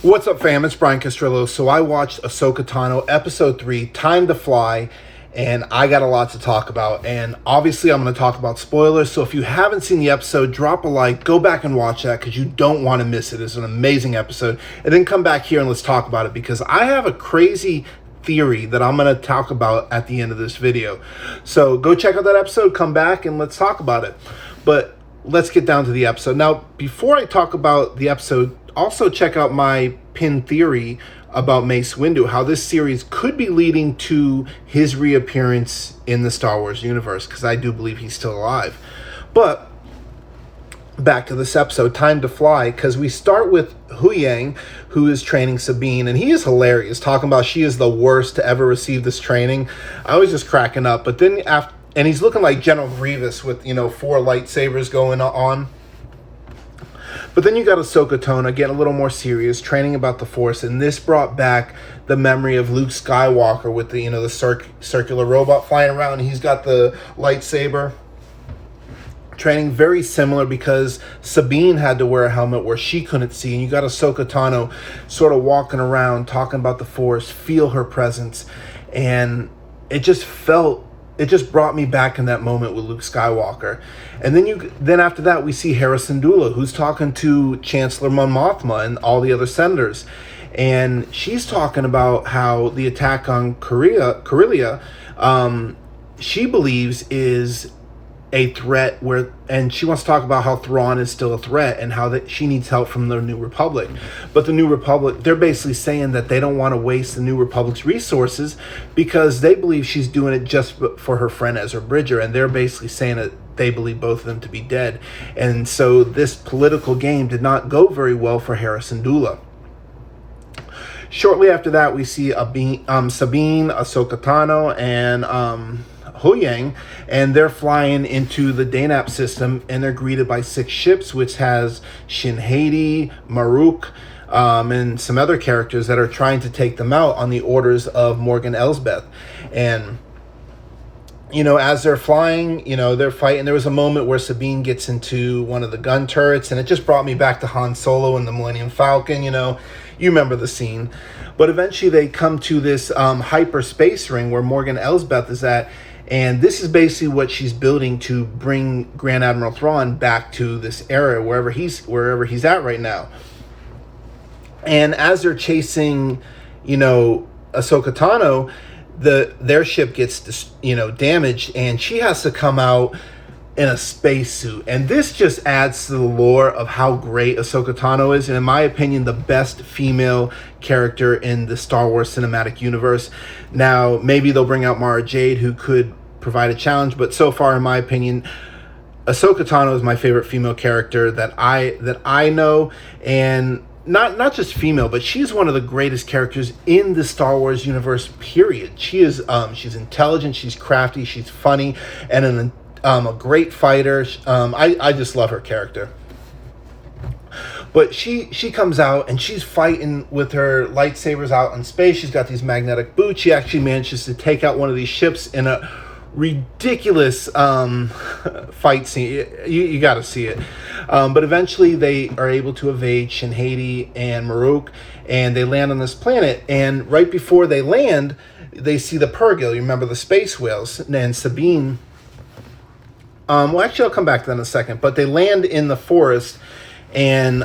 What's up, fam? It's Brian Castrillo. So I watched Ahsoka Tano Episode 3, Time to Fly, and I got a lot to talk about. And obviously, I'm going to talk about spoilers. So if you haven't seen the episode, drop a like, go back and watch that because you don't want to miss it. It's an amazing episode. And then come back here and let's talk about it because I have a crazy theory that I'm going to talk about at the end of this video. So go check out that episode, come back, and let's talk about it. But let's get down to the episode. Now, before I talk about the episode, also check out my pinned theory about Mace Windu, how this series could be leading to his reappearance in the Star Wars universe, because I do believe he's still alive. But back to this episode, Time to Fly, because we start with Huyang, who is training Sabine, and he is hilarious, talking about she is the worst to ever receive this training. I was just cracking up. But then after, and he's looking like General Grievous with, 4 lightsabers going on. But then you got Ahsoka Tano getting a little more serious, training about the Force, and this brought back the memory of Luke Skywalker with the circular robot flying around. He's got the lightsaber. Training very similar because Sabine had to wear a helmet where she couldn't see, and you got Ahsoka Tano sort of walking around, talking about the Force, feel her presence, and it just brought me back in that moment with Luke Skywalker. And then after that, we see Hera Syndulla, who's talking to Chancellor Mon Mothma and all the other senators. And she's talking about how the attack on Corellia, she believes is a threat, and she wants to talk about how Thrawn is still a threat and how that she needs help from the New Republic. But the New Republic, they're basically saying that they don't want to waste the New Republic's resources because they believe she's doing it just for her friend Ezra Bridger, and they're basically saying that they believe both of them to be dead. And so this political game did not go very well for Hera Syndulla. Shortly after that, we see Sabine, Ahsoka Tano, and Huyang, and they're flying into the Danap system, and they're greeted by 6 ships, which has Shin-Hati, Marrok, and some other characters that are trying to take them out on the orders of Morgan Elsbeth. And as they're flying, they're fighting. There was a moment where Sabine gets into one of the gun turrets, and it just brought me back to Han Solo and the Millennium Falcon. You remember the scene. But eventually they come to this hyperspace ring where Morgan Elsbeth is at. And this is basically what she's building to bring Grand Admiral Thrawn back to this era, wherever he's at right now. And as they're chasing, Ahsoka Tano, their ship gets damaged, and she has to come out in a spacesuit. And this just adds to the lore of how great Ahsoka Tano is, and in my opinion, the best female character in the Star Wars cinematic universe. Now, maybe they'll bring out Mara Jade, who could provide a challenge, but so far, in my opinion, Ahsoka Tano is my favorite female character that I know, and not just female, but she's one of the greatest characters in the Star Wars universe, period. She is she's intelligent, she's crafty, she's funny, and a great fighter. I just love her character. But she comes out and she's fighting with her lightsabers out in space. She's got these magnetic boots. She actually manages to take out one of these ships in a ridiculous fight scene. You got to see it. But eventually they are able to evade Shin-Hati and Marrok, and they land on this planet. And right before they land, they see the Purrgil. You remember the space whales and Sabine. Well, actually, I'll come back to that in a second. But they land in the forest, and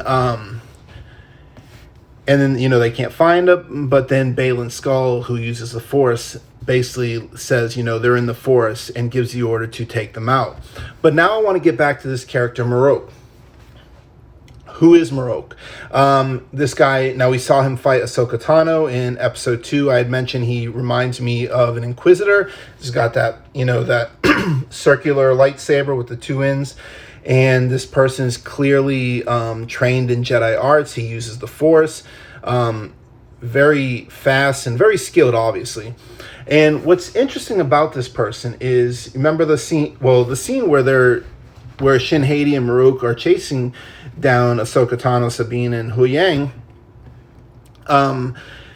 then they can't find them. But then Baylan Skoll, who uses the Force, basically says they're in the forest and gives the order to take them out. But now I want to get back to this character Marrok. Who is Marrok? This guy, now we saw him fight Ahsoka Tano in episode 2. I had mentioned he reminds me of an Inquisitor. He's got that, that circular lightsaber with the 2 ends. And this person is clearly trained in Jedi arts. He uses the Force. Very fast and very skilled, obviously. And what's interesting about this person is, remember the scene where Shin-Hati and Marrok are chasing down Ahsoka Tano, Sabine, and Huyang.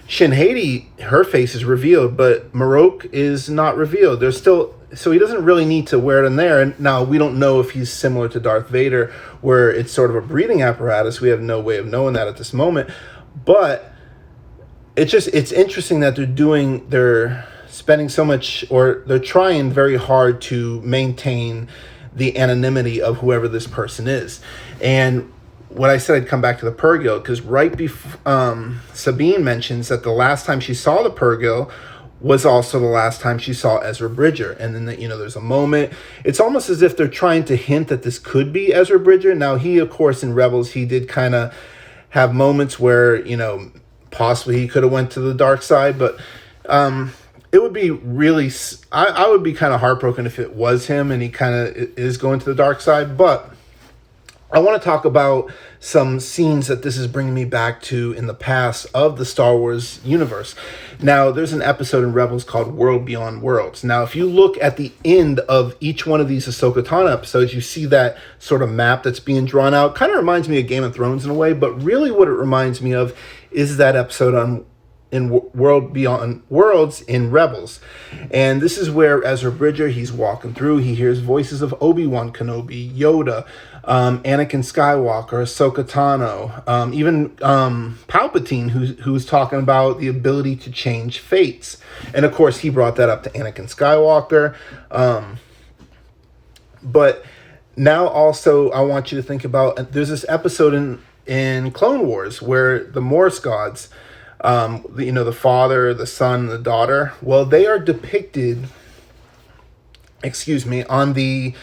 Shin-Hati, her face is revealed, but Marrok is not revealed. So he doesn't really need to wear it in there. And now, we don't know if he's similar to Darth Vader, where it's sort of a breathing apparatus. We have no way of knowing that at this moment. But it's interesting that they're spending so much, or they're trying very hard to maintain the anonymity of whoever this person is. And what I said, I'd come back to the Purrgil, because right before Sabine mentions that the last time she saw the Purrgil was also the last time she saw Ezra Bridger. And then, there's a moment. It's almost as if they're trying to hint that this could be Ezra Bridger. Now, he, of course, in Rebels, he did kind of have moments where, possibly he could have went to the dark side. But it would be really... I would be kind of heartbroken if it was him and he kind of is going to the dark side. But I want to talk about some scenes that this is bringing me back to in the past of the Star Wars universe. Now, there's an episode in Rebels called World Beyond Worlds. Now, if you look at the end of each one of these Ahsoka Tano episodes, you see that sort of map that's being drawn out. Kind of reminds me of Game of Thrones in a way, but really what it reminds me of is that episode in World Beyond Worlds in Rebels. And this is where Ezra Bridger, he's walking through, he hears voices of Obi-Wan Kenobi, Yoda, Anakin Skywalker, Ahsoka Tano, even Palpatine, who's talking about the ability to change fates. And of course, he brought that up to Anakin Skywalker. But now also, I want you to think about, there's this episode in Clone Wars where the Morse gods, the father, the son, the daughter, well, they are depicted, on the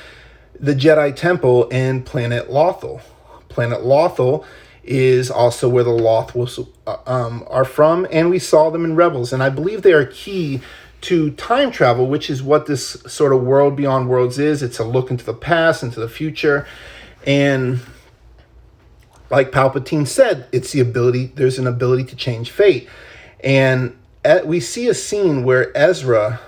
Jedi Temple in Planet Lothal. Planet Lothal is also where the Lothwolves are from, and we saw them in Rebels, and I believe they are key to time travel, which is what this sort of World Beyond Worlds is. It's a look into the past, into the future, and like Palpatine said, there's an ability to change fate. And we see a scene where Ezra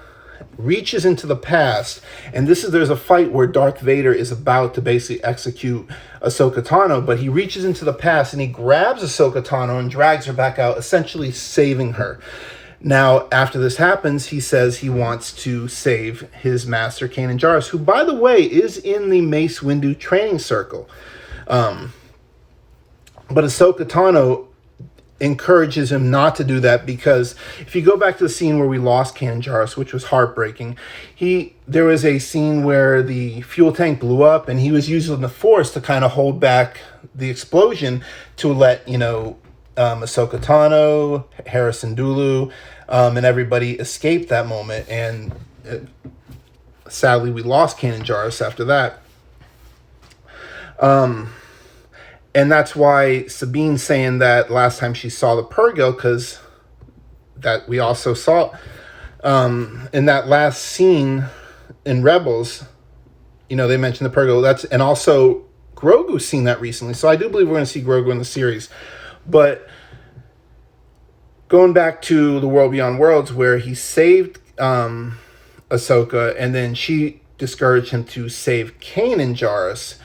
reaches into the past, and there's a fight where Darth Vader is about to basically execute Ahsoka Tano, but he reaches into the past and he grabs Ahsoka Tano and drags her back out, essentially saving her. Now, after this happens, he says he wants to save his master, Kanan Jarrus, who, by the way, is in the Mace Windu training circle. But Ahsoka Tano encourages him not to do that, because if you go back to the scene where we lost Kanan Jarrus, which was heartbreaking, there was a scene where the fuel tank blew up and he was using the Force to kind of hold back the explosion to let, Ahsoka Tano, Harrison Dulu, and everybody escape that moment. And sadly, we lost Kanan Jarrus after that. And that's why Sabine's saying that last time she saw the Purrgil, because that we also saw in that last scene in Rebels, they mentioned the Purrgil. And also Grogu's seen that recently. So I do believe we're going to see Grogu in the series. But going back to the World Beyond Worlds, where he saved Ahsoka, and then she discouraged him to save Kanan Jarrus,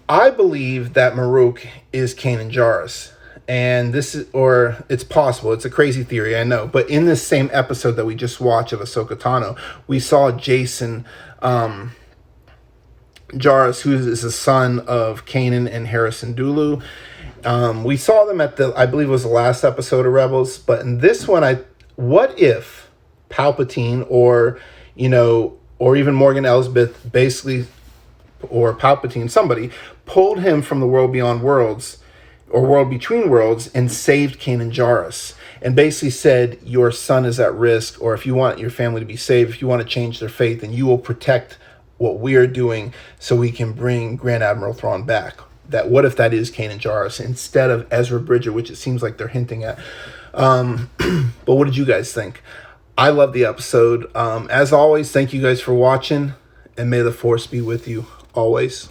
I believe that Marrok is Kanan Jarrus. And it's possible. It's a crazy theory, I know. But in this same episode that we just watched of Ahsoka Tano, we saw Jason Jarrus, who is the son of Kanan and Harrison Dulu. We saw them I believe it was the last episode of Rebels. But in this one, what if Palpatine or even Morgan Elsbeth basically, or Palpatine, somebody, pulled him from the World Beyond Worlds, or World Between Worlds, and saved Kanan Jarrus, and basically said, your son is at risk, or if you want your family to be saved, if you want to change their fate, then you will protect what we're doing so we can bring Grand Admiral Thrawn back. What if that is Kanan Jarrus instead of Ezra Bridger, which it seems like they're hinting at. But what did you guys think? I love the episode. As always, thank you guys for watching, and may the Force be with you always.